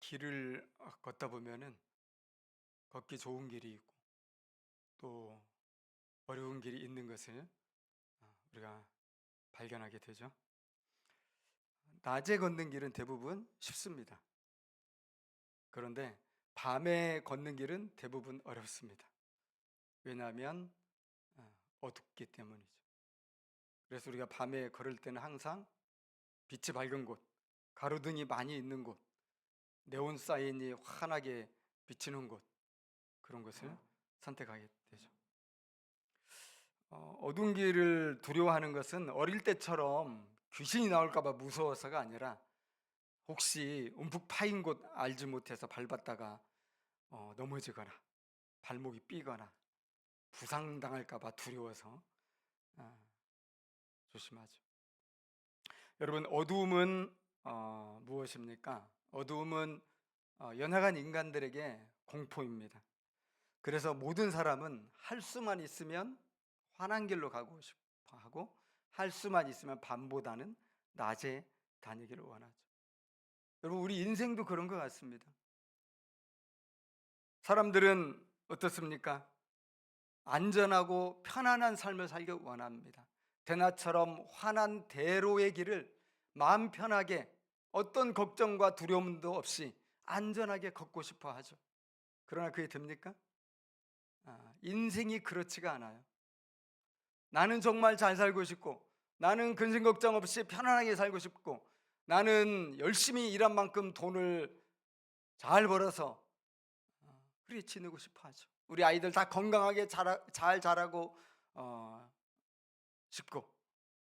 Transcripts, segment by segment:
길을 걷다 보면은 걷기 좋은 길이 있고 또 어려운 길이 있는 것을 우리가 발견하게 되죠. 낮에 걷는 길은 대부분 쉽습니다. 그런데 밤에 걷는 길은 대부분 어렵습니다. 왜냐하면 어둡기 때문이죠. 그래서 우리가 밤에 걸을 때는 항상 빛이 밝은 곳, 가로등이 많이 있는 곳, 네온 사인이 환하게 비치는 곳, 그런 것을 선택하게 되죠. 어두운 길을 두려워하는 것은 어릴 때처럼 귀신이 나올까봐 무서워서가 아니라 혹시 움푹 파인 곳 알지 못해서 밟았다가 넘어지거나 발목이 삐거나 부상당할까봐 두려워서 조심하죠. 여러분, 어두움은 무엇입니까? 어두움은 연약한 인간들에게 공포입니다. 그래서 모든 사람은 할 수만 있으면 환한 길로 가고 싶어 하고 할 수만 있으면 밤보다는 낮에 다니기를 원하죠. 여러분, 우리 인생도 그런 것 같습니다. 사람들은 어떻습니까? 안전하고 편안한 삶을 살기 원합니다. 대낮처럼 환한 대로의 길을 마음 편하게 어떤 걱정과 두려움도 없이 안전하게 걷고 싶어 하죠. 그러나 그게 됩니까? 인생이 그렇지가 않아요. 나는 정말 잘 살고 싶고, 나는 근심 걱정 없이 편안하게 살고 싶고, 나는 열심히 일한 만큼 돈을 잘 벌어서 그렇게 지내고 싶어 하죠. 우리 아이들 다 건강하게 잘 자라고 싶고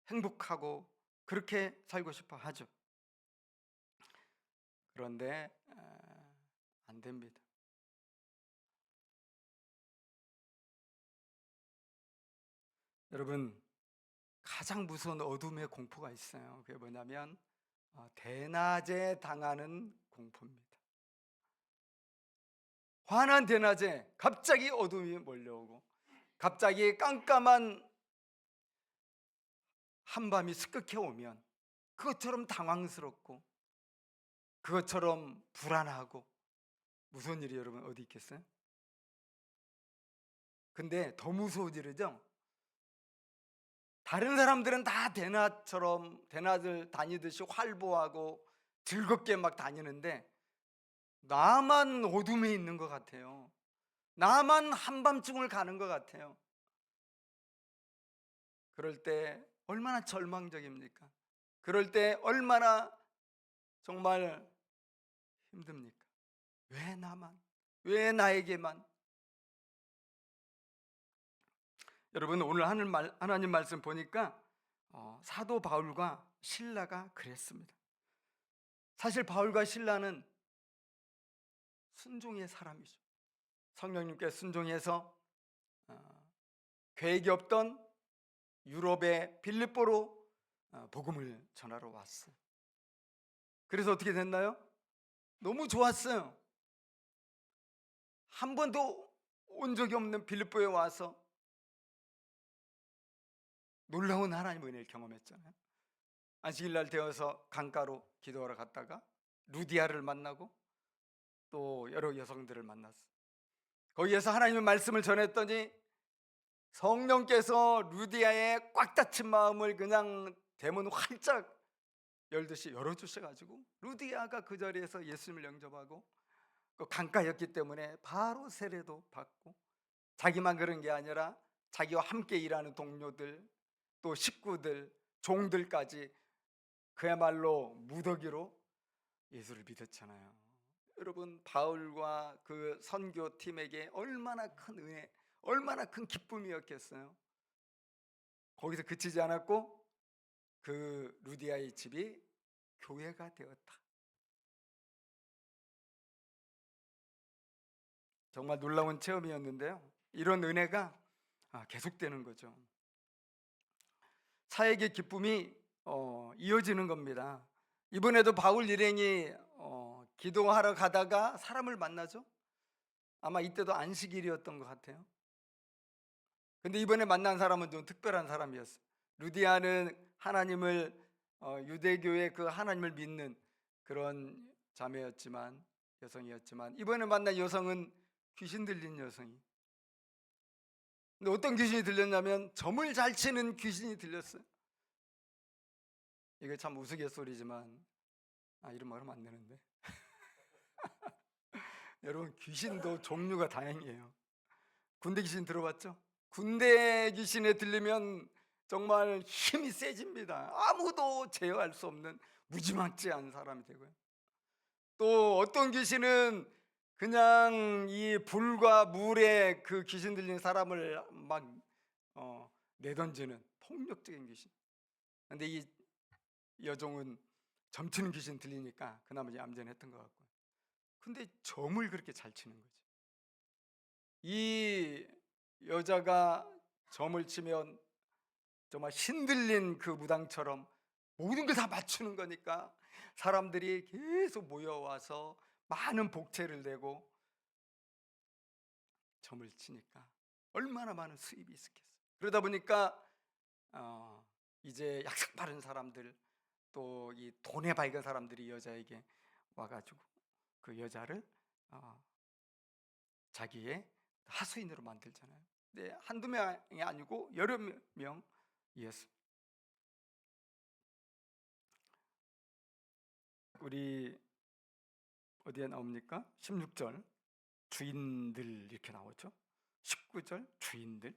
행복하고 그렇게 살고 싶어 하죠. 그런데 안 됩니다. 여러분, 가장 무서운 어둠의 공포가 있어요. 그게 뭐냐면 대낮에 당하는 공포입니다. 환한 대낮에 갑자기 어둠이 몰려오고 갑자기 깜깜한 한밤이 습격해 오면 그것처럼 당황스럽고 그것처럼 불안하고 무서운 일이 여러분 어디 있겠어요? 근데 더 무서운 일이죠. 다른 사람들은 다 대낮을 다니듯이 활보하고 즐겁게 막 다니는데 나만 어둠에 있는 것 같아요. 나만 한밤중을 가는 것 같아요. 그럴 때 얼마나 절망적입니까? 그럴 때 얼마나 정말 힘듭니까? 왜 나만? 왜 나에게만? 여러분, 오늘 하나님 말씀 보니까 사도 바울과 실라가 그랬습니다. 사실 바울과 실라는 순종의 사람이죠. 성령님께 순종해서 계획이 없던 유럽의 빌립보로 복음을 전하러 왔어요. 그래서 어떻게 됐나요? 너무 좋았어요. 한 번도 온 적이 없는 빌립보에 와서 놀라운 하나님의 은혜를 경험했잖아요. 안식일날 되어서 강가로 기도하러 갔다가 루디아를 만나고 또 여러 여성들을 만났어요. 거기에서 하나님의 말씀을 전했더니 성령께서 루디아의 꽉 닫힌 마음을 그냥 대문 활짝 열듯이 열어주셔가지고 루디아가 그 자리에서 예수님을 영접하고 그 강가였기 때문에 바로 세례도 받고 자기만 그런 게 아니라 자기와 함께 일하는 동료들 또 식구들 종들까지 그야말로 무더기로 예수를 믿었잖아요. 여러분, 바울과 그 선교팀에게 얼마나 큰 은혜, 얼마나 큰 기쁨이었겠어요. 거기서 그치지 않았고 그 루디아의 집이 교회가 되었다. 정말 놀라운 체험이었는데요. 이런 은혜가 계속되는 거죠. 사역의 기쁨이 이어지는 겁니다. 이번에도 바울 일행이 기도하러 가다가 사람을 만나죠. 아마 이때도 안식일이었던 것 같아요. 근데 이번에 만난 사람은 좀 특별한 사람이었어요. 루디아는 하나님을 유대교의 그 하나님을 믿는 그런 자매였지만 여성이었지만 이번에 만난 여성은 귀신 들린 여성이. 근데 어떤 귀신이 들렸냐면 점을 잘 치는 귀신이 들렸어요. 이게 참 우스갯소리지만 이런 말 하면 안 되는데 여러분, 귀신도 종류가 다양해요. 군대 귀신 들어봤죠? 군대 귀신에 들리면 정말 힘이 세집니다. 아무도 제어할 수 없는 무지막지한 사람이 되고요. 또 어떤 귀신은 그냥 이 불과 물에 그 귀신 들린 사람을 막 내던지는 폭력적인 귀신. 근데 이 여종은 점치는 귀신 들리니까 그나마 얌전했던 것 같고요. 근데 점을 그렇게 잘 치는 거지. 이 여자가 점을 치면 정말 신들린 그 무당처럼 모든 걸 다 맞추는 거니까 사람들이 계속 모여와서 많은 복채를 내고 점을 치니까 얼마나 많은 수입이 있었겠어요. 그러다 보니까 이제 약삭 빠른 사람들, 또 이 돈에 밝은 사람들이 여자에게 와가지고 그 여자를 자기의 하수인으로 만들잖아요. 근데 한두 명이 아니고 여러 명이었습니다. 우리 어디에 나옵니까? 16절 주인들 이렇게 나오죠. 19절 주인들.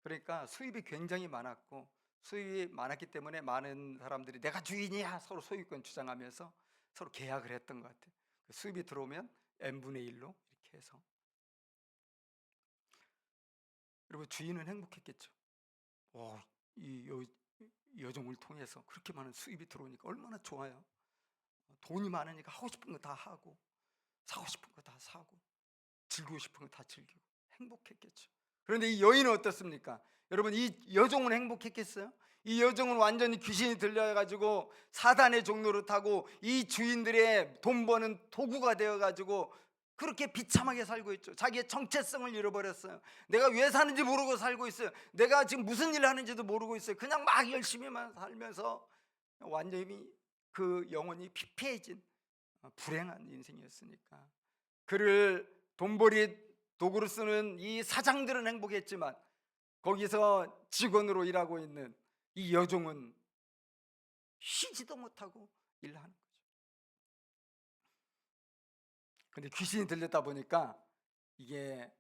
그러니까 수입이 굉장히 많았고, 수입이 많았기 때문에 많은 사람들이 내가 주인이야 서로 소유권 주장하면서 서로 계약을 했던 것 같아요. 수입이 들어오면 n분의 1로 이렇게 해서. 여러분, 주인은 행복했겠죠. 이 여종을 통해서 그렇게 많은 수입이 들어오니까 얼마나 좋아요. 돈이 많으니까 하고 싶은 거 다 하고, 사고 싶은 거 다 사고, 즐기고 싶은 거 다 즐기고 행복했겠죠. 그런데 이 여인은 어떻습니까? 여러분, 이 여종은 행복했겠어요? 이 여종은 완전히 귀신이 들려가지고 사단의 종로를 타고 이 주인들의 돈 버는 도구가 되어가지고 그렇게 비참하게 살고 있죠. 자기의 정체성을 잃어버렸어요. 내가 왜 사는지 모르고 살고 있어요. 내가 지금 무슨 일을 하는지도 모르고 있어요. 그냥 막 열심히만 살면서 완전히 그 영혼이 피폐해진 불행한 인생이었으니까. 그를 돈벌이 도구로 쓰는 이 사장들은 행복했지만 거기서 직원으로 일하고 있는 이 여종은 쉬지도 못하고 일하는 거죠. 근데 귀신이 들렸다 보니까 이게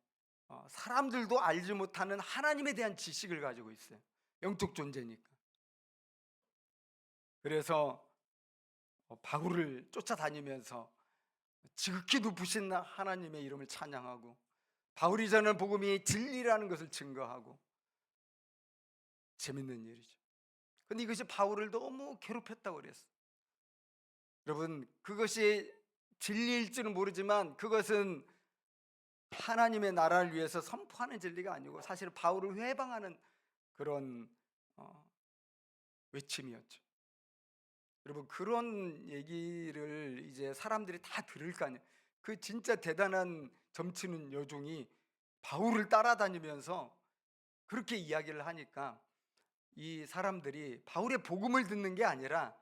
사람들도 알지 못하는 하나님에 대한 지식을 가지고 있어요. 영적 존재니까. 그래서 바울을 쫓아다니면서 지극히 높으신 하나님의 이름을 찬양하고 바울이 전한 복음이 진리라는 것을 증거하고. 재밌는 일이죠. 근데 이것이 바울을 너무 괴롭혔다고 그랬어요. 여러분, 그것이 진리일지는 모르지만 그것은 하나님의 나라를 위해서 선포하는 진리가 아니고 사실은 바울을 회방하는 그런 외침이었죠. 여러분, 그런 얘기를 이제 사람들이 다 들을 거 아니에요. 그 진짜 대단한 점치는 여종이 바울을 따라다니면서 그렇게 이야기를 하니까 이 사람들이 바울의 복음을 듣는 게 아니라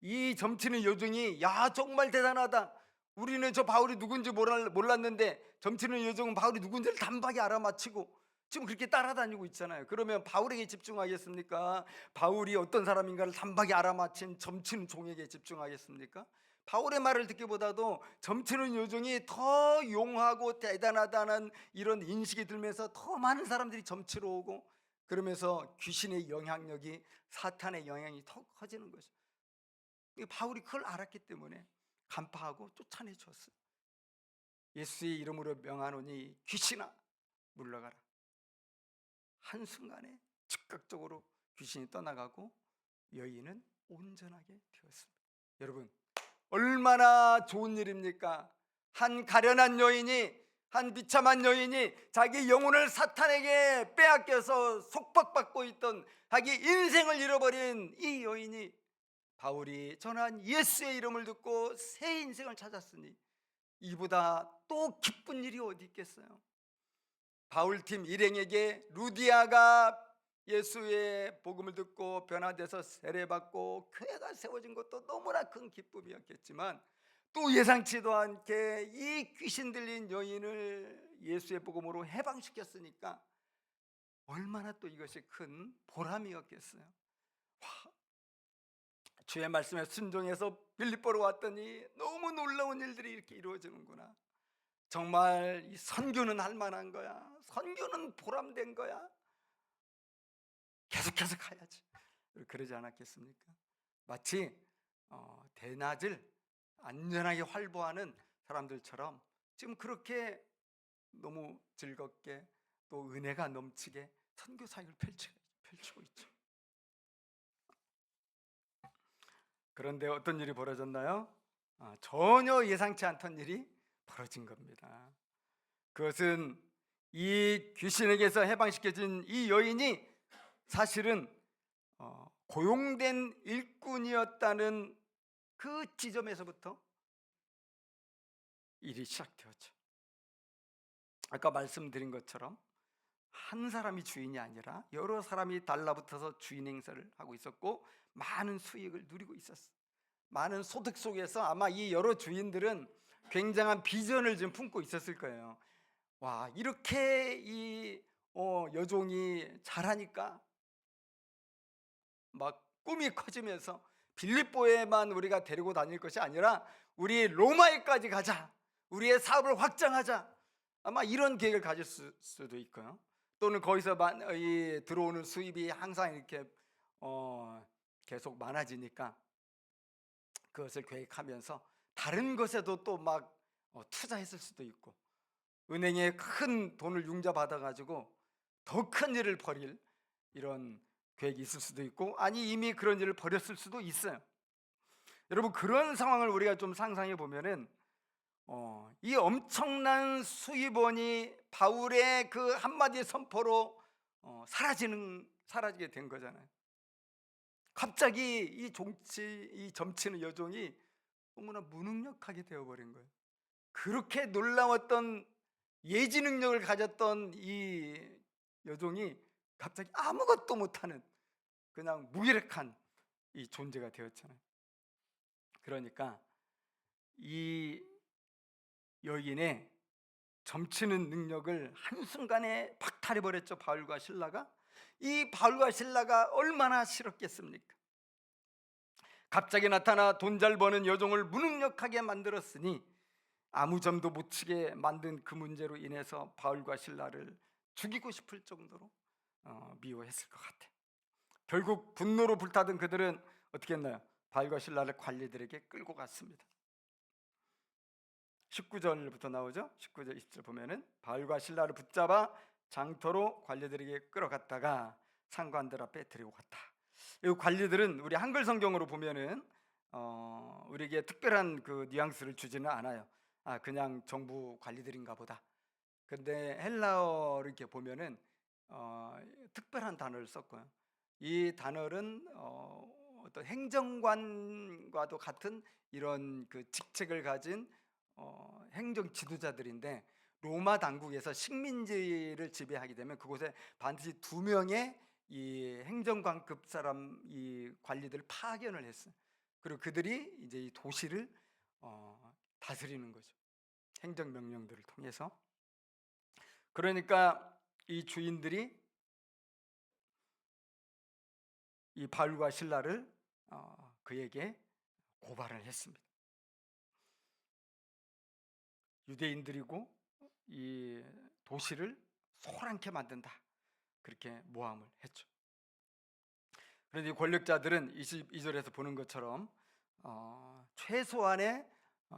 이 점치는 여종이 야 정말 대단하다, 우리는 저 바울이 누군지 몰랐는데 점치는 여종은 바울이 누군지를 단박에 알아맞히고 지금 그렇게 따라다니고 있잖아요. 그러면 바울에게 집중하겠습니까? 바울이 어떤 사람인가를 단박에 알아맞힌 점치는 종에게 집중하겠습니까? 바울의 말을 듣기보다도 점치는 여종이 더 용하고 대단하다는 이런 인식이 들면서 더 많은 사람들이 점치러 오고, 그러면서 귀신의 영향력이, 사탄의 영향이 더 커지는 거죠. 바울이 그걸 알았기 때문에 간파하고 쫓아내 줬어요. 예수의 이름으로 명하노니 귀신아 물러가라. 한순간에 즉각적으로 귀신이 떠나가고 여인은 온전하게 되었습니다. 여러분, 얼마나 좋은 일입니까? 한 가련한 여인이, 한 비참한 여인이 자기 영혼을 사탄에게 빼앗겨서 속박받고 있던 자기 인생을 잃어버린 이 여인이 바울이 전한 예수의 이름을 듣고 새 인생을 찾았으니 이보다 또 기쁜 일이 어디 있겠어요? 바울팀 일행에게 루디아가 예수의 복음을 듣고 변화돼서 세례받고 교회가 세워진 것도 너무나 큰 기쁨이었겠지만 또 예상치도 않게 이 귀신 들린 여인을 예수의 복음으로 해방시켰으니까 얼마나 또 이것이 큰 보람이었겠어요. 와, 주의 말씀에 순종해서 빌립보로 왔더니 너무 놀라운 일들이 이렇게 이루어지는구나. 정말 이 선교는 할 만한 거야. 선교는 보람된 거야. 계속해서 가야지. 그러지 않았겠습니까? 마치 대낮을 안전하게 활보하는 사람들처럼 지금 그렇게 너무 즐겁게 또 은혜가 넘치게 선교 사역을 펼치고 있죠. 그런데 어떤 일이 벌어졌나요? 전혀 예상치 않던 일이 벌어진 겁니다. 그것은 이 귀신에게서 해방시켜진 이 여인이 사실은 고용된 일꾼이었다는 그 지점에서부터 일이 시작되었죠. 아까 말씀드린 것처럼 한 사람이 주인이 아니라 여러 사람이 달라붙어서 주인 행세를 하고 있었고 많은 수익을 누리고 있었어요. 많은 소득 속에서 아마 이 여러 주인들은 굉장한 비전을 좀 품고 있었을 거예요. 와, 이렇게 이 여종이 잘하니까 막 꿈이 커지면서 빌립보에만 우리가 데리고 다닐 것이 아니라 우리 로마에까지 가자, 우리의 사업을 확장하자, 아마 이런 계획을 가질 수도 있고요. 또는 거기서 들어오는 수입이 항상 이렇게 계속 많아지니까 그것을 계획하면서 다른 것에도 또 막 투자했을 수도 있고, 은행에 큰 돈을 융자받아 가지고 더 큰 일을 벌일 이런 계획이 있을 수도 있고, 아니 이미 그런 일을 벌였을 수도 있어요. 여러분, 그런 상황을 우리가 좀 상상해 보면은 이 엄청난 수입원이 바울의 그 한마디 선포로 사라지게 된 거잖아요. 갑자기 이 점치는 여종이 너무나 무능력하게 되어버린 거예요. 그렇게 놀라웠던 예지 능력을 가졌던 이 여종이 갑자기 아무것도 못하는 그냥 무기력한 이 존재가 되었잖아요. 그러니까 이 여인의 점치는 능력을 한순간에 박탈해버렸죠. 바울과 실라가. 이 바울과 실라가 얼마나 싫었겠습니까? 갑자기 나타나 돈 잘 버는 여종을 무능력하게 만들었으니 아무 점도 못 치게 만든 그 문제로 인해서 바울과 실라를 죽이고 싶을 정도로 미워했을 것 같아요. 결국 분노로 불타던 그들은 어떻게 했나요? 바울과 실라를 관리들에게 끌고 갔습니다. 19절부터 나오죠. 19절 20절 보면은 바울과 실라를 붙잡아 장터로 관리들에게 끌어갔다가 상관들 앞에 데리고 갔다. 이 관리들은 우리 한글 성경으로 보면은 우리에게 특별한 그 뉘앙스를 주지는 않아요. 그냥 정부 관리들인가 보다. 근데 헬라어를 이렇게 보면은 특별한 단어를 썼고요. 이 단어는 어떤 행정관과도 같은 이런 그 직책을 가진 행정 지도자들인데, 로마 당국에서 식민지를 지배하게 되면 그곳에 반드시 2명의 이 행정관급 사람 이 관리들을 파견을 했어요. 그리고 그들이 이제 이 도시를 다스리는 거죠. 행정 명령들을 통해서. 그러니까 이 주인들이 이 바울과 실라를 그에게 고발을 했습니다. 유대인들이고 이 도시를 소란케 만든다, 그렇게 모함을 했죠. 그런데 이 권력자들은 22절에서 보는 것처럼 최소한의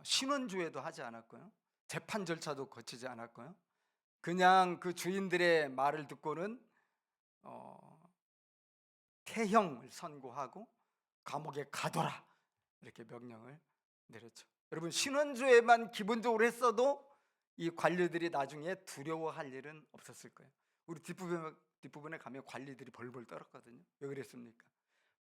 신원조회도 하지 않았고요, 재판 절차도 거치지 않았고요, 그냥 그 주인들의 말을 듣고는 태형을 선고하고 감옥에 가둬라, 이렇게 명령을 내렸죠. 여러분, 신원조회만 기본적으로 했어도 이 관리들이 나중에 두려워할 일은 없었을 거예요. 우리 뒷부분에 가면 관리들이 벌벌 떨었거든요. 왜 그랬습니까?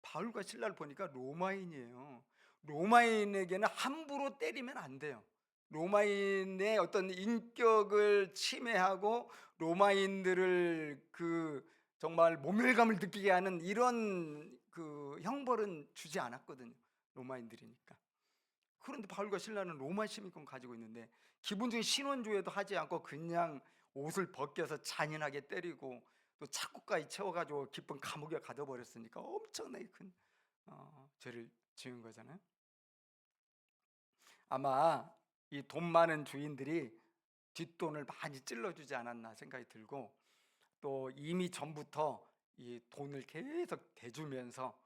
바울과 실라를 보니까 로마인이에요. 로마인에게는 함부로 때리면 안 돼요. 로마인의 어떤 인격을 침해하고 로마인들을 그 정말 모멸감을 느끼게 하는 이런 그 형벌은 주지 않았거든요. 로마인들이니까. 그런데 바울과 실라는 로마 시민권 가지고 있는데 기본적인 신원조회도 하지 않고 그냥 옷을 벗겨서 잔인하게 때리고 또 착고까지 채워가지고 깊은 감옥에 가둬버렸으니까 엄청나게 큰 죄를 지은 거잖아요. 아마 이 돈 많은 주인들이 뒷돈을 많이 찔러주지 않았나 생각이 들고, 또 이미 전부터 이 돈을 계속 대주면서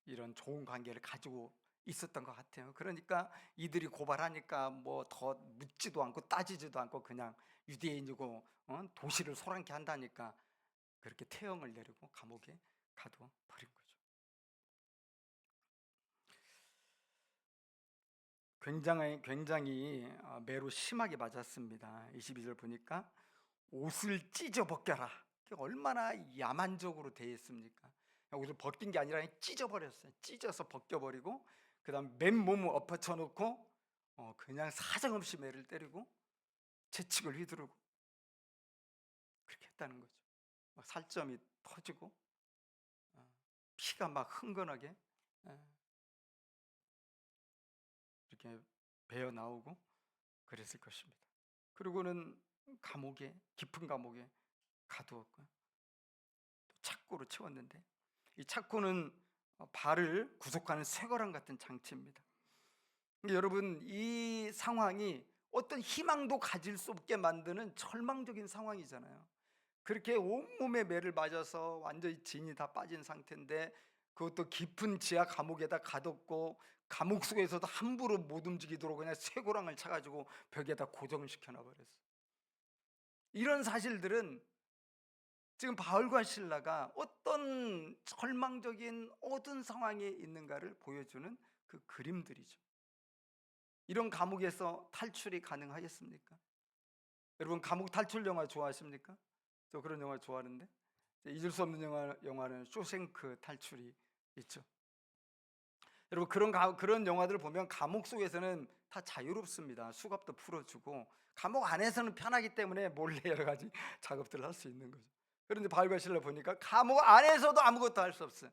이런 좋은 관계를 가지고 있었던 것 같아요. 그러니까 이들이 고발하니까 뭐 더 묻지도 않고 따지지도 않고 그냥 유대인이고 도시를 소란케 한다니까 그렇게 태형을 내리고 감옥에 가둬 버린 거죠. 굉장히 매로 심하게 맞았습니다. 22절 보니까 옷을 찢어 벗겨라. 얼마나 야만적으로 대했습니까? 옷을 벗긴 게 아니라 찢어 버렸어요. 찢어서 벗겨버리고 그다음 맨몸을 엎어쳐 놓고 그냥 사정없이 매를 때리고 채찍을 휘두르고 그렇게 했다는 거죠. 막 살점이 터지고 피가 막 흥건하게 이렇게 배어 나오고 그랬을 것입니다. 그리고는 깊은 감옥에 가두었고요. 착고로 채웠는데, 이 착고는 발을 구속하는 쇠고랑 같은 장치입니다. 여러분, 이 상황이 어떤 희망도 가질 수 없게 만드는 절망적인 상황이잖아요. 그렇게 온몸에 매를 맞아서 완전히 진이 다 빠진 상태인데, 그것도 깊은 지하 감옥에다 가뒀고 감옥 속에서도 함부로 못 움직이도록 그냥 쇠고랑을 차가지고 벽에다 고정을 시켜놔버렸어요. 이런 사실들은 지금 바울과 실라가 어떤 절망적인 어두운 상황에 있는가를 보여주는 그 그림들이죠. 이런 감옥에서 탈출이 가능하겠습니까? 여러분, 감옥 탈출 영화 좋아하십니까? 저 그런 영화 좋아하는데, 잊을 수 없는 영화는 쇼생크 탈출이 있죠. 여러분, 그런 영화들을 보면 감옥 속에서는 다 자유롭습니다. 수갑도 풀어주고 감옥 안에서는 편하기 때문에 몰래 여러 가지 작업들을 할 수 있는 거죠. 그런데 바울과 실라 보니까 감옥 안에서도 아무것도 할 수 없어요.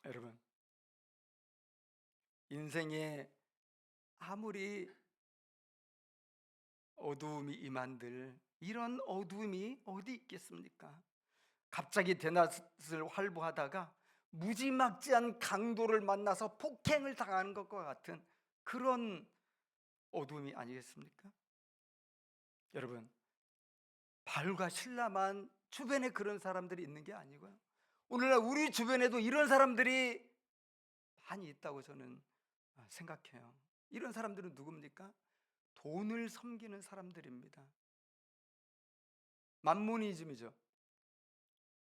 여러분, 인생에 아무리 어두움이 임한들 이런 어두움이 어디 있겠습니까? 갑자기 대낮을 활보하다가 무지막지한 강도를 만나서 폭행을 당하는 것과 같은 그런 어두움이 아니겠습니까? 여러분, 바울과 실라만 주변에 그런 사람들이 있는 게 아니고요, 오늘날 우리 주변에도 이런 사람들이 많이 있다고 저는 생각해요. 이런 사람들은 누굽니까? 돈을 섬기는 사람들입니다. 만모니즘이죠.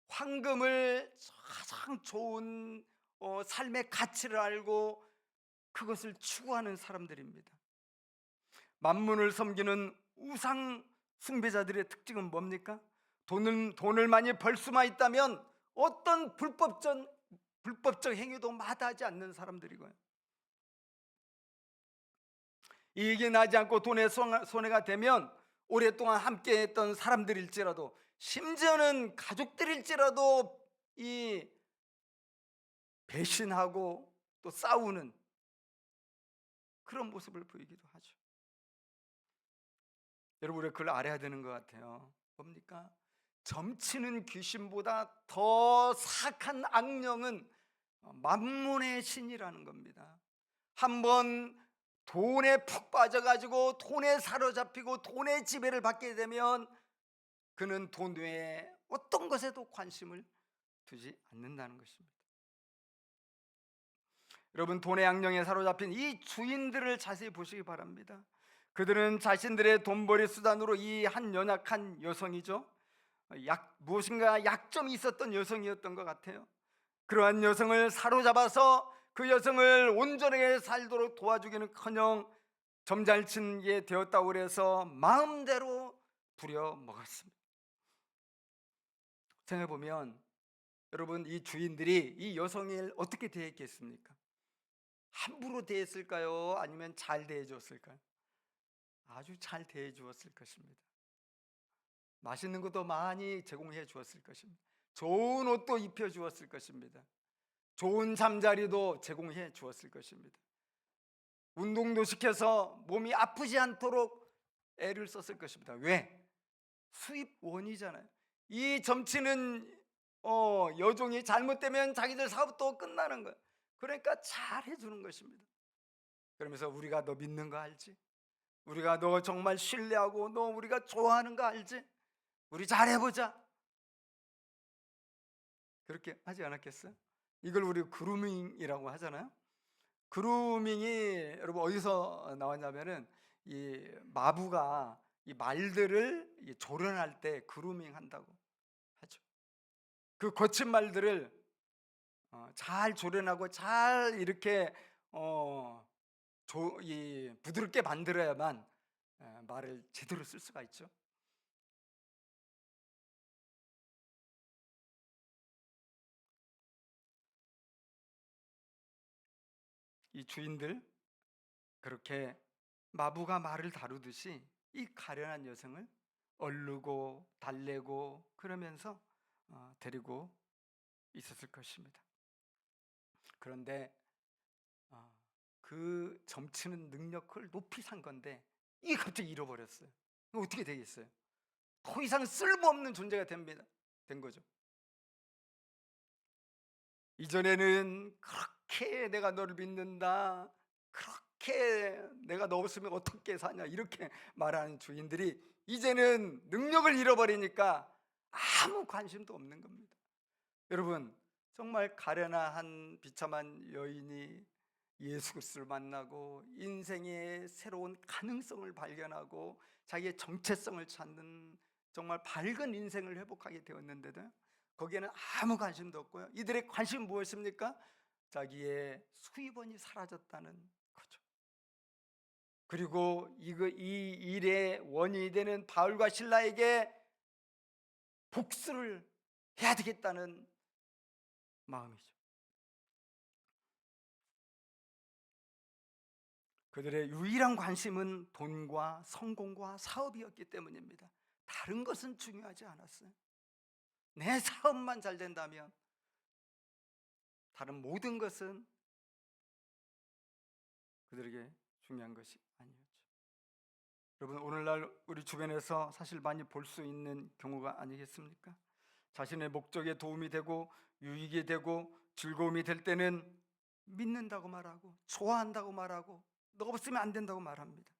황금을 가장 좋은 삶의 가치를 알고 그것을 추구하는 사람들입니다. 만문을 섬기는 우상 숭배자들의 특징은 뭡니까? 돈을 많이 벌 수만 있다면 어떤 불법적 행위도 마다하지 않는 사람들이고요, 이익이 나지 않고 돈에 손해가 되면 오랫동안 함께했던 사람들일지라도, 심지어는 가족들일지라도 이 배신하고 또 싸우는 그런 모습을 보이기도 하죠. 여러분, 우리가 그걸 알아야 되는 것 같아요. 뭡니까? 점치는 귀신보다 더 사악한 악령은 만문의 신이라는 겁니다. 한번 돈에 푹 빠져가지고 돈에 사로잡히고 돈의 지배를 받게 되면 그는 돈 외에 어떤 것에도 관심을 두지 않는다는 것입니다. 여러분, 돈의 악령에 사로잡힌 이 주인들을 자세히 보시기 바랍니다. 그들은 자신들의 돈벌이 수단으로 이 한 연약한 여성이죠, 무엇인가 약점이 있었던 여성이었던 것 같아요. 그러한 여성을 사로잡아서 그 여성을 온전하게 살도록 도와주기는커녕 점잘치게 되었다고 해서 마음대로 부려먹었습니다. 생각해보면 여러분, 이 주인들이 이 여성을 어떻게 대했겠습니까? 함부로 대했을까요? 아니면 잘 대해주었을까요? 아주 잘 대해주었을 것입니다. 맛있는 것도 많이 제공해 주었을 것입니다. 좋은 옷도 입혀 주었을 것입니다. 좋은 잠자리도 제공해 주었을 것입니다. 운동도 시켜서 몸이 아프지 않도록 애를 썼을 것입니다. 왜? 수입원이잖아요. 이 점치는 여종이 잘못되면 자기들 사업도 끝나는 거예요. 그러니까 잘 해주는 것입니다. 그러면서 우리가 너 믿는 거 알지? 우리가 너 정말 신뢰하고 너 우리가 좋아하는 거 알지? 우리 잘해보자. 그렇게 하지 않았겠어요? 이걸 우리 그루밍이라고 하잖아요. 그루밍이 여러분 어디서 나왔냐면은 이 마부가 이 말들을 조련할 때 그루밍 한다고 하죠. 그 거친 말들을 잘 조련하고 잘 이렇게 부드럽게 만들어야만 말을 제대로 쓸 수가 있죠. 이 주인들 그렇게 마부가 말을 다루듯이 이 가련한 여성을 얼르고 달래고 그러면서 데리고 있었을 것입니다. 그런데 어, 그 점치는 능력을 높이 산 건데 이게 갑자기 잃어버렸어요. 어떻게 되겠어요? 더 이상 쓸모없는 존재가 된 거죠. 이전에는 그렇게 내가 너를 믿는다, 그렇게 내가 너 없으면 어떻게 사냐 이렇게 말하는 주인들이 이제는 능력을 잃어버리니까 아무 관심도 없는 겁니다. 여러분, 정말 가련한 비참한 여인이 예수 그리스도를 만나고 인생의 새로운 가능성을 발견하고 자기의 정체성을 찾는 정말 밝은 인생을 회복하게 되었는데도 거기에는 아무 관심도 없고요. 이들의 관심은 무엇입니까? 자기의 수입원이 사라졌다는 거죠. 그리고 이 일의 원인이 되는 바울과 실라에게 복수를 해야 되겠다는 마음이죠. 그들의 유일한 관심은 돈과 성공과 사업이었기 때문입니다. 다른 것은 중요하지 않았어요. 내 사업만 잘 된다면 다른 모든 것은 그들에게 중요한 것이 아니었죠. 여러분, 오늘날 우리 주변에서 사실 많이 볼 수 있는 경우가 아니겠습니까? 자신의 목적에 도움이 되고 유익이 되고 즐거움이 될 때는 믿는다고 말하고 좋아한다고 말하고 너 없으면 안 된다고 말합니다.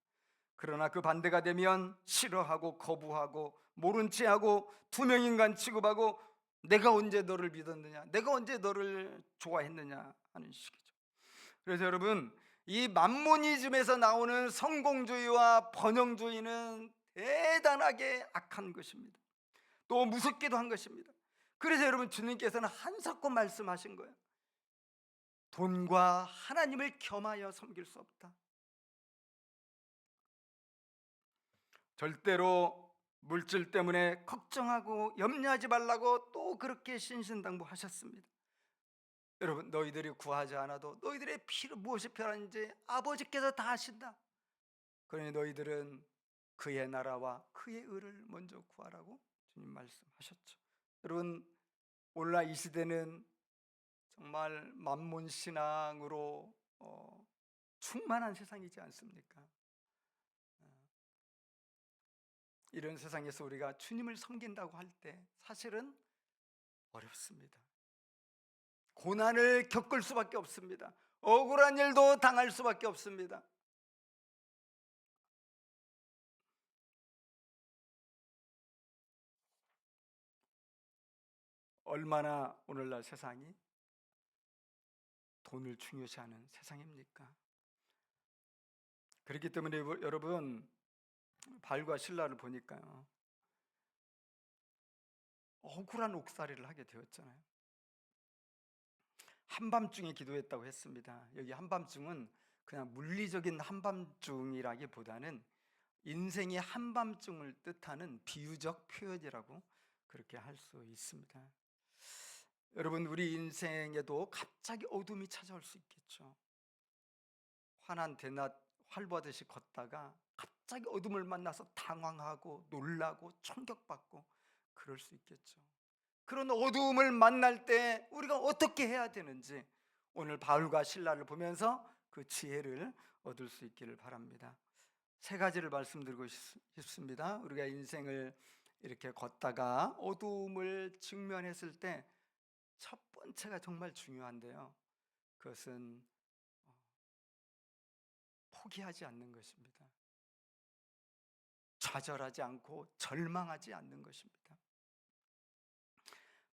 그러나 그 반대가 되면 싫어하고 거부하고 모른 체하고 투명인간 취급하고 내가 언제 너를 믿었느냐, 내가 언제 너를 좋아했느냐 하는 식이죠. 그래서 여러분, 이 만모니즘에서 나오는 성공주의와 번영주의는 대단하게 악한 것입니다. 또 무섭기도 한 것입니다. 그래서 여러분, 주님께서는 한사코 말씀하신 거예요. 돈과 하나님을 겸하여 섬길 수 없다. 절대로 물질 때문에 걱정하고 염려하지 말라고 또 그렇게 신신당부하셨습니다. 여러분, 너희들이 구하지 않아도 너희들의 필요 무엇이 필요한지 아버지께서 다 아신다. 그러니 너희들은 그의 나라와 그의 의를 먼저 구하라고 주님 말씀하셨죠. 여러분, 오늘날 이 시대는 정말 만몬신앙으로 충만한 세상이지 않습니까? 이런 세상에서 우리가 주님을 섬긴다고 할 때 사실은 어렵습니다. 고난을 겪을 수밖에 없습니다. 억울한 일도 당할 수밖에 없습니다. 얼마나 오늘날 세상이 돈을 중요시하는 세상입니까? 그렇기 때문에 여러분, 바울과 실라를 보니까요, 억울한 옥살이를 하게 되었잖아요. 한밤중에 기도했다고 했습니다. 여기 한밤중은 그냥 물리적인 한밤중이라기보다는 인생의 한밤중을 뜻하는 비유적 표현이라고 그렇게 할 수 있습니다. 여러분, 우리 인생에도 갑자기 어둠이 찾아올 수 있겠죠. 환한 대낮 활보하듯이 걷다가 갑자기 어둠을 만나서 당황하고 놀라고 충격받고 그럴 수 있겠죠. 그런 어두움을 만날 때 우리가 어떻게 해야 되는지 오늘 바울과 실라를 보면서 그 지혜를 얻을 수 있기를 바랍니다. 세 가지를 말씀드리고 싶습니다. 우리가 인생을 이렇게 걷다가 어두움을 직면했을 때 첫 번째가 정말 중요한데요, 그것은 포기하지 않는 것입니다. 좌절하지 않고 절망하지 않는 것입니다.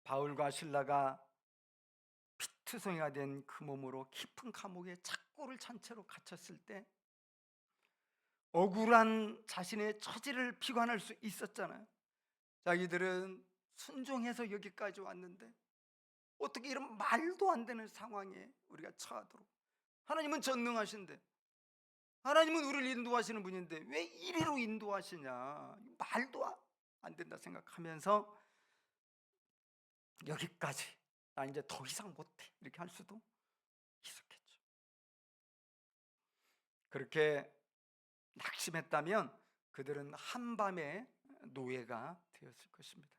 바울과 실라가 피투성이가 된 그 몸으로 깊은 감옥에 착고를 찬 채로 갇혔을 때 억울한 자신의 처지를 비관할 수 있었잖아요. 자기들은 순종해서 여기까지 왔는데 어떻게 이런 말도 안 되는 상황에 우리가 처하도록, 하나님은 전능하신데, 하나님은 우리를 인도하시는 분인데 왜 이리로 인도하시냐, 말도 안 된다 생각하면서 여기까지, 나 이제 더 이상 못해, 이렇게 할 수도 있었겠죠. 그렇게 낙심했다면 그들은 한밤의 노예가 되었을 것입니다.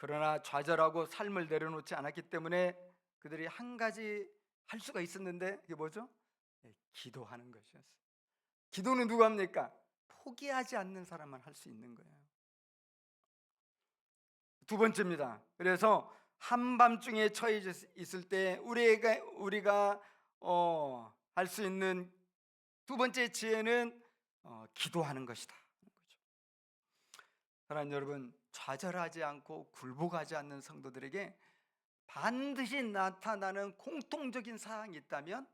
그러나 좌절하고 삶을 내려놓지 않았기 때문에 그들이 한 가지 할 수가 있었는데, 그게 뭐죠? 기도하는 것이었어요. 기도는 누가 합니까? 포기하지 않는 사람만 할 수 있는 거예요. 두 번째입니다. 그래서 한밤중에 처해 있을 때 우리가 할 수 있는 두 번째 지혜는 기도하는 것이다. 사랑하는 여러분, 좌절하지 않고 굴복하지 않는 성도들에게 반드시 나타나는 공통적인 사항이 있다면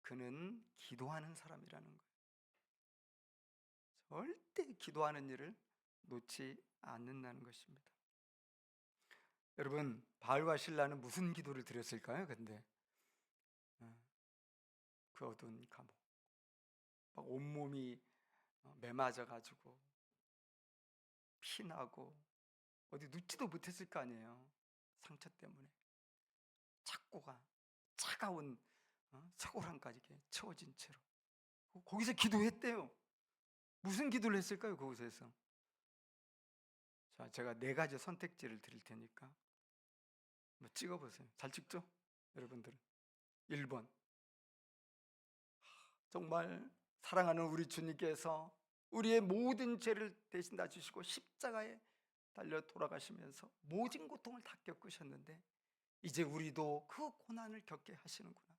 그는 기도하는 사람이라는 거예요. 절대 기도하는 일을 놓지 않는다는 것입니다. 여러분, 바울과 실라는 무슨 기도를 드렸을까요? 근데 그 어두운 감옥, 막 온몸이 매맞아 가지고 피나고 어디 눕지도 못했을 거 아니에요. 상처 때문에 착고가 차가운 쇠고랑까지 이렇게 채워진 채로 거기서 기도했대요. 무슨 기도를 했을까요? 그곳에서. 자, 제가 네 가지 선택지를 드릴 테니까 한번 찍어보세요. 잘 찍죠? 여러분들은 1번, 정말 사랑하는 우리 주님께서 우리의 모든 죄를 대신 다 주시고 십자가에 달려 돌아가시면서 모진 고통을 다 겪으셨는데 이제 우리도 그 고난을 겪게 하시는구나.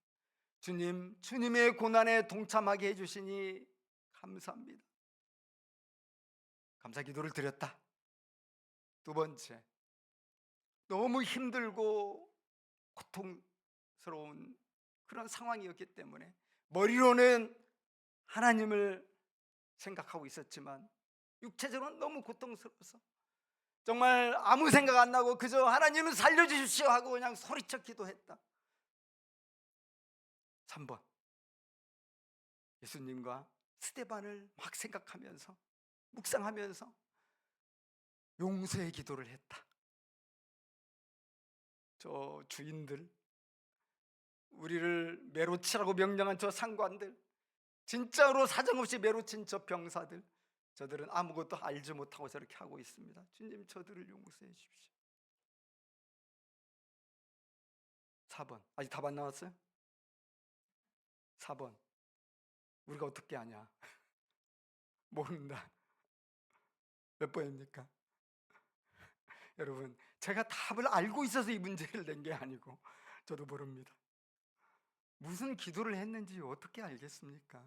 주님, 주님의 고난에 동참하게 해주시니 감사합니다. 감사 기도를 드렸다. 두 번째, 너무 힘들고 고통스러운 그런 상황이었기 때문에 머리로는 하나님을 생각하고 있었지만 육체적으로는 너무 고통스러워서 정말 아무 생각 안 나고 그저 하나님은 살려주십시오 하고 그냥 소리쳐 기도했다. 3번, 예수님과 스데반을 막 생각하면서 묵상하면서 용서의 기도를 했다. 저 주인들, 우리를 매로치라고 명령한 저 상관들, 진짜로 사정없이 매로친 저 병사들, 저들은 아무것도 알지 못하고 저렇게 하고 있습니다. 주님, 저들을 용서해 주십시오. 4번, 아직 답 안 나왔어요? 4번, 우리가 어떻게 아냐? 모른다. 몇 번입니까? 여러분, 제가 답을 알고 있어서 이 문제를 낸 게 아니고 저도 모릅니다. 무슨 기도를 했는지 어떻게 알겠습니까?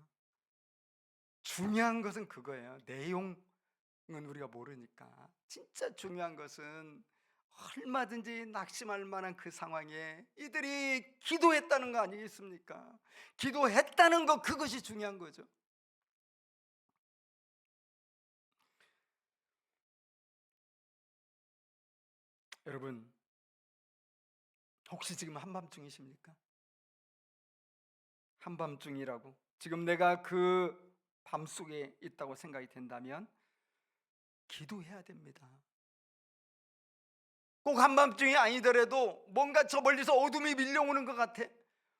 중요한 것은 그거예요. 내용은 우리가 모르니까. 진짜 중요한 것은 얼마든지 낙심할 만한 그 상황에 이들이 기도했다는 거 아니겠습니까? 기도했다는 거, 그것이 중요한 거죠. 여러분, 혹시 지금 한밤중이십니까? 한밤중이라고 지금 내가 그 밤속에 있다고 생각이 된다면 기도해야 됩니다. 꼭 한밤중이 아니더라도 뭔가 저 멀리서 어둠이 밀려오는 것 같아,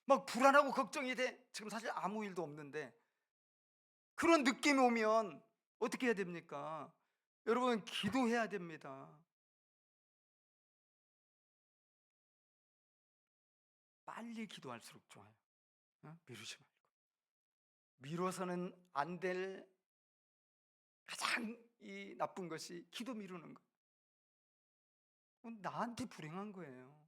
막 불안하고 걱정이 돼. 지금 사실 아무 일도 없는데 그런 느낌이 오면 어떻게 해야 됩니까? 여러분, 기도해야 됩니다. 빨리 기도할수록 좋아요. 미루지 말고. 미뤄서는 안 될 가장 이 나쁜 것이 기도 미루는 거. 그건 나한테 불행한 거예요.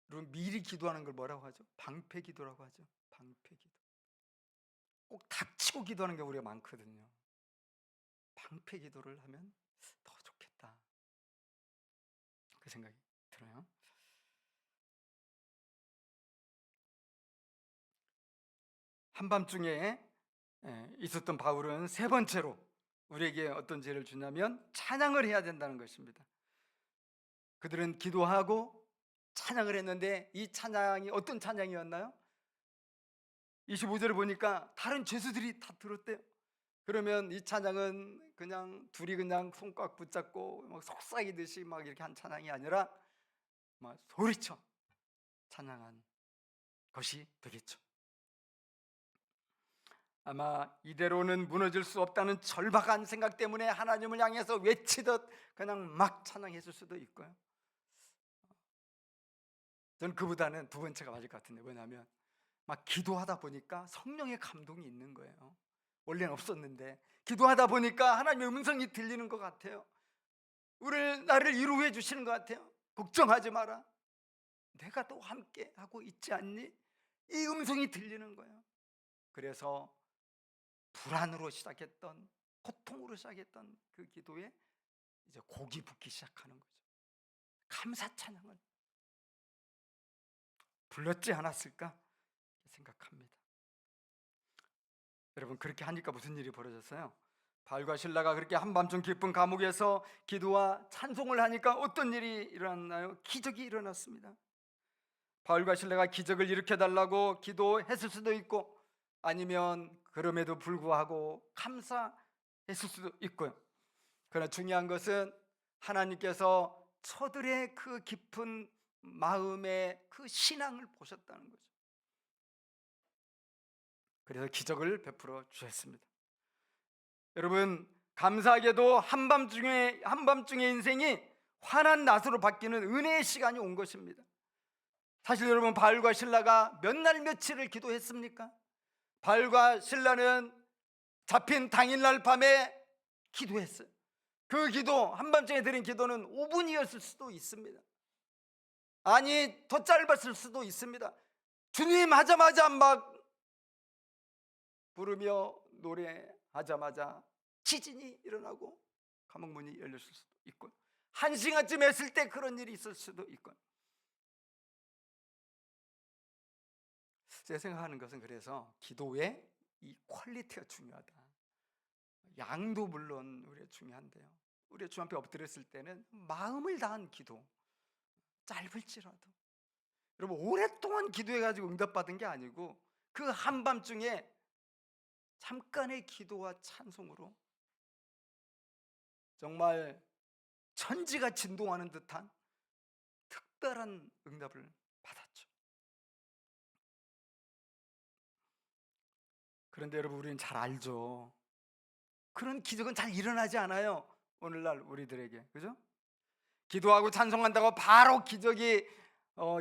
여러분, 미리 기도하는 걸 뭐라고 하죠? 방패 기도라고 하죠. 방패 기도. 꼭 닥치고 기도하는 게 우리가 많거든요. 방패 기도를 하면 더 좋겠다, 그 생각이 들어요. 한밤중에 있었던 바울은 세 번째로 우리에게 어떤 죄를 주냐면 찬양을 해야 된다는 것입니다. 그들은 기도하고 찬양을 했는데 이 찬양이 어떤 찬양이었나요? 25절을 보니까 다른 죄수들이 다 들었대요. 그러면 이 찬양은 그냥 둘이 그냥 손꽉 붙잡고 막 속삭이듯이 막 이렇게 한 찬양이 아니라 막 소리쳐 찬양한 것이 되겠죠. 아마 이대로는 무너질 수 없다는 절박한 생각 때문에 하나님을 향해서 외치듯 그냥 막 찬양했을 수도 있고요. 저는 그보다는 두 번째가 맞을 것 같은데, 뭐냐면 막 기도하다 보니까 성령의 감동이 있는 거예요. 원래는 없었는데 기도하다 보니까 하나님의 음성이 들리는 것 같아요. 나를 위로해 주시는 것 같아요. 걱정하지 마라, 내가 또 함께 하고 있지 않니? 이 음성이 들리는 거예요. 그래서 불안으로 시작했던, 고통으로 시작했던 그 기도에 이제 곡이 붙기 시작하는 거죠. 감사 찬양을 불렀지 않았을까 생각합니다. 여러분, 그렇게 하니까 무슨 일이 벌어졌어요? 바울과 실라가 그렇게 한밤중 깊은 감옥에서 기도와 찬송을 하니까 어떤 일이 일어났나요? 기적이 일어났습니다. 바울과 실라가 기적을 일으켜달라고 기도했을 수도 있고, 아니면 그럼에도 불구하고 감사했을 수도 있고요. 그러나 중요한 것은 하나님께서 저들의 그 깊은 마음의 그 신앙을 보셨다는 거죠. 그래서 기적을 베풀어 주셨습니다. 여러분, 감사하게도 한밤중의 인생이 환한 낮으로 바뀌는 은혜의 시간이 온 것입니다. 사실 여러분, 바울과 실라가 몇 날 며칠을 기도했습니까? 바울과 실라는 잡힌 당일날 밤에 기도했어요. 그 기도, 한밤중에 드린 기도는 5분이었을 수도 있습니다. 아니, 더 짧았을 수도 있습니다. 주님 하자마자 막 부르며 노래하자마자 지진이 일어나고 감옥문이 열렸을 수도 있고, 1시간쯤 했을 때 그런 일이 있을 수도 있고. 제가 생각하는 것은, 그래서 기도의 이 퀄리티가 중요하다. 양도 물론 우리가 중요한데요, 우리가 주 앞에 엎드렸을 때는 마음을 다한 기도, 짧을지라도. 여러분, 오랫동안 기도해가지고 응답받은 게 아니고 그 한밤중에 잠깐의 기도와 찬송으로 정말 천지가 진동하는 듯한 특별한 응답을 받았죠. 그런데 여러분, 우리는 잘 알죠. 그런 기적은 잘 일어나지 않아요, 오늘날 우리들에게. 그죠? 기도하고 찬송한다고 바로 기적이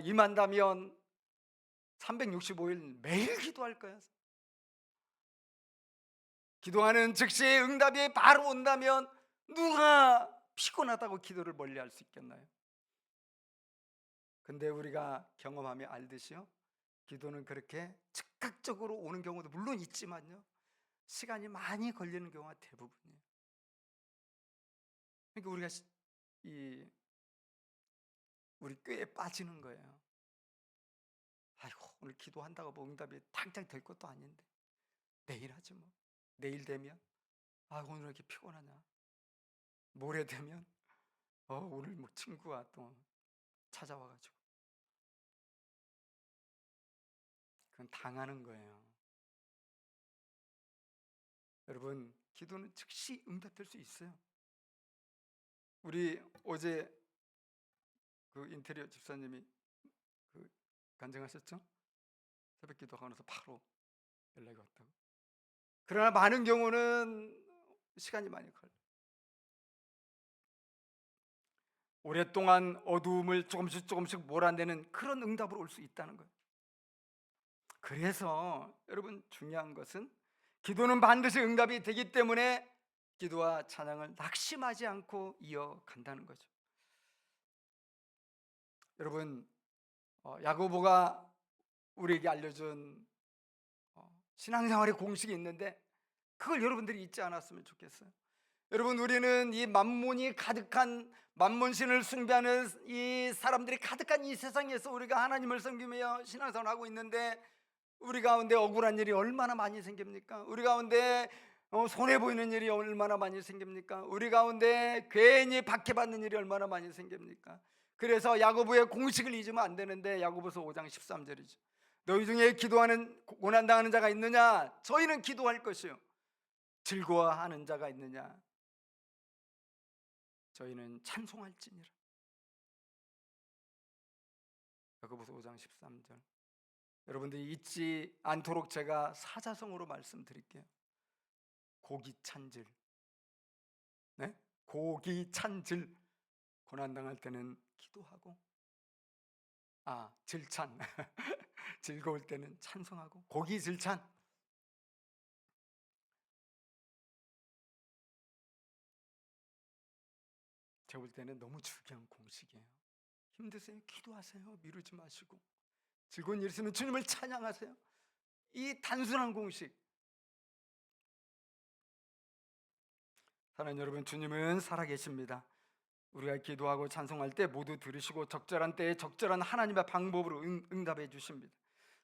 임한다면 365일 매일 기도할까요? 기도하는 즉시 응답이 바로 온다면 누가 피곤하다고 기도를 멀리할 수 있겠나요? 근데 우리가 경험하며 알듯이요, 기도는 그렇게 즉각적으로 오는 경우도 물론 있지만요, 시간이 많이 걸리는 경우가 대부분이에요. 그러니까 우리가 우리 꾀에 빠지는 거예요. 아이고, 오늘 기도한다고 뭐 응답이 당장 될 것도 아닌데 내일 하지 뭐. 내일 되면 오늘 왜 이렇게 피곤하냐. 모레 되면 오늘 뭐 친구가 또 찾아와가지고. 그건 당하는 거예요. 여러분, 기도는 즉시 응답될 수 있어요. 우리 어제 그 인테리어 집사님이 그 간증하셨죠? 새벽 기도하고 나서 바로 연락이 왔다고. 그러나 많은 경우는 시간이 많이 걸려요. 오랫동안 어두움을 조금씩 조금씩 몰아내는 그런 응답으로 올 수 있다는 거예요. 그래서 여러분 중요한 것은 기도는 반드시 응답이 되기 때문에 기도와 찬양을 낙심하지 않고 이어간다는 거죠. 여러분 야고보가 우리에게 알려준 신앙생활의 공식이 있는데 그걸 여러분들이 잊지 않았으면 좋겠어요. 여러분 우리는 이 만몬이 가득한 만몬신을 숭배하는 이 사람들이 가득한 이 세상에서 우리가 하나님을 섬기며 신앙생활을 하고 있는데 우리 가운데 억울한 일이 얼마나 많이 생깁니까? 우리 가운데 손해 보이는 일이 얼마나 많이 생깁니까? 우리 가운데 괜히 박해받는 일이 얼마나 많이 생깁니까? 그래서 야고보의 공식을 잊으면 안 되는데 야고보서 5장 13절이죠. 너희 중에 기도하는 고난당하는 자가 있느냐? 저희는 기도할 것이요. 즐거워하는 자가 있느냐? 저희는 찬송할지니라. 야고보서 5장 13절. 여러분들이 잊지 않도록 제가 사자성어로 말씀드릴게요. 고기 찬질. 네? 고기 찬질. 고난당할 때는 기도하고, 질찬. 즐거울 때는 찬송하고, 고기 질찬. 제가 볼 때는 너무 중요한 공식이에요. 힘드세요? 기도하세요. 미루지 마시고. 즐거운 일 있으면 주님을 찬양하세요. 이 단순한 공식. 사랑하는 여러분, 주님은 살아계십니다. 우리가 기도하고 찬송할 때 모두 들으시고 적절한 때에 적절한 하나님의 방법으로 응답해 주십니다.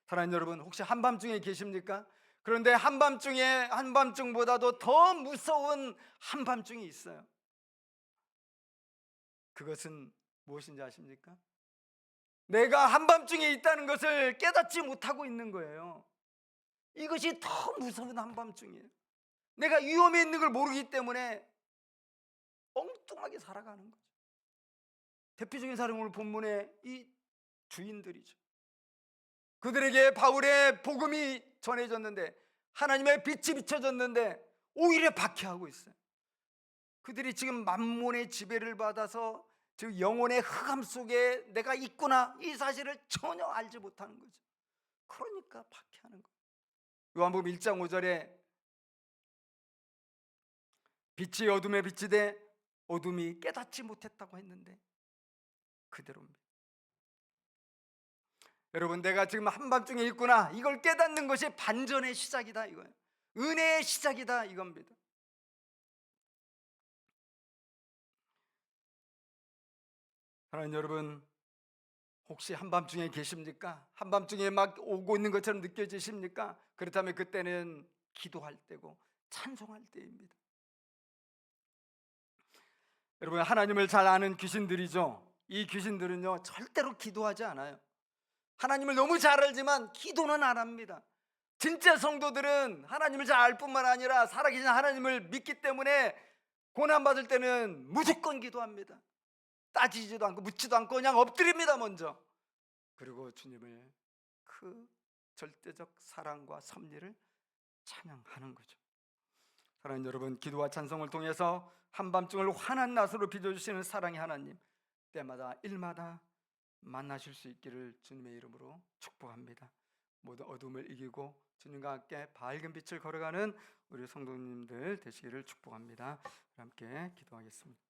사랑하는 여러분, 혹시 한밤중에 계십니까? 그런데 한밤중보다도 더 무서운 한밤중이 있어요. 그것은 무엇인지 아십니까? 내가 한밤중에 있다는 것을 깨닫지 못하고 있는 거예요. 이것이 더 무서운 한밤중이에요. 내가 위험에 있는 걸 모르기 때문에 엉뚱하게 살아가는 거죠. 대표적인 사람은 오늘 본문의 이 주인들이죠. 그들에게 바울의 복음이 전해졌는데, 하나님의 빛이 비춰졌는데 오히려 박해하고 있어요. 그들이 지금 만몬의 지배를 받아서 즉 영혼의 흑암 속에 내가 있구나, 이 사실을 전혀 알지 못하는 거죠. 그러니까 박해하는 거예요. 요한복음 1장 5절에 빛이 어둠에 비치되 어둠이 깨닫지 못했다고 했는데 그대로입니다. 여러분, 내가 지금 한밤중에 있구나, 이걸 깨닫는 것이 반전의 시작이다 이거예요. 은혜의 시작이다 이겁니다. 사랑하는 여러분, 혹시 한밤중에 계십니까? 한밤중에 막 오고 있는 것처럼 느껴지십니까? 그렇다면 그때는 기도할 때고 찬송할 때입니다. 여러분, 하나님을 잘 아는 귀신들이죠. 이 귀신들은요 절대로 기도하지 않아요. 하나님을 너무 잘 알지만 기도는 안 합니다. 진짜 성도들은 하나님을 잘 알 뿐만 아니라 살아계신 하나님을 믿기 때문에 고난받을 때는 무조건 기도합니다. 따지지도 않고 묻지도 않고 그냥 엎드립니다 먼저. 그리고 주님을 그 절대적 사랑과 섭리를 찬양하는 거죠. 사랑하는 여러분, 기도와 찬송을 통해서 한밤중을 환한 낮으로 빚어주시는 사랑의 하나님, 때마다 일마다 만나실 수 있기를 주님의 이름으로 축복합니다. 모든 어둠을 이기고 주님과 함께 밝은 빛을 걸어가는 우리 성도님들 되시기를 축복합니다. 함께 기도하겠습니다.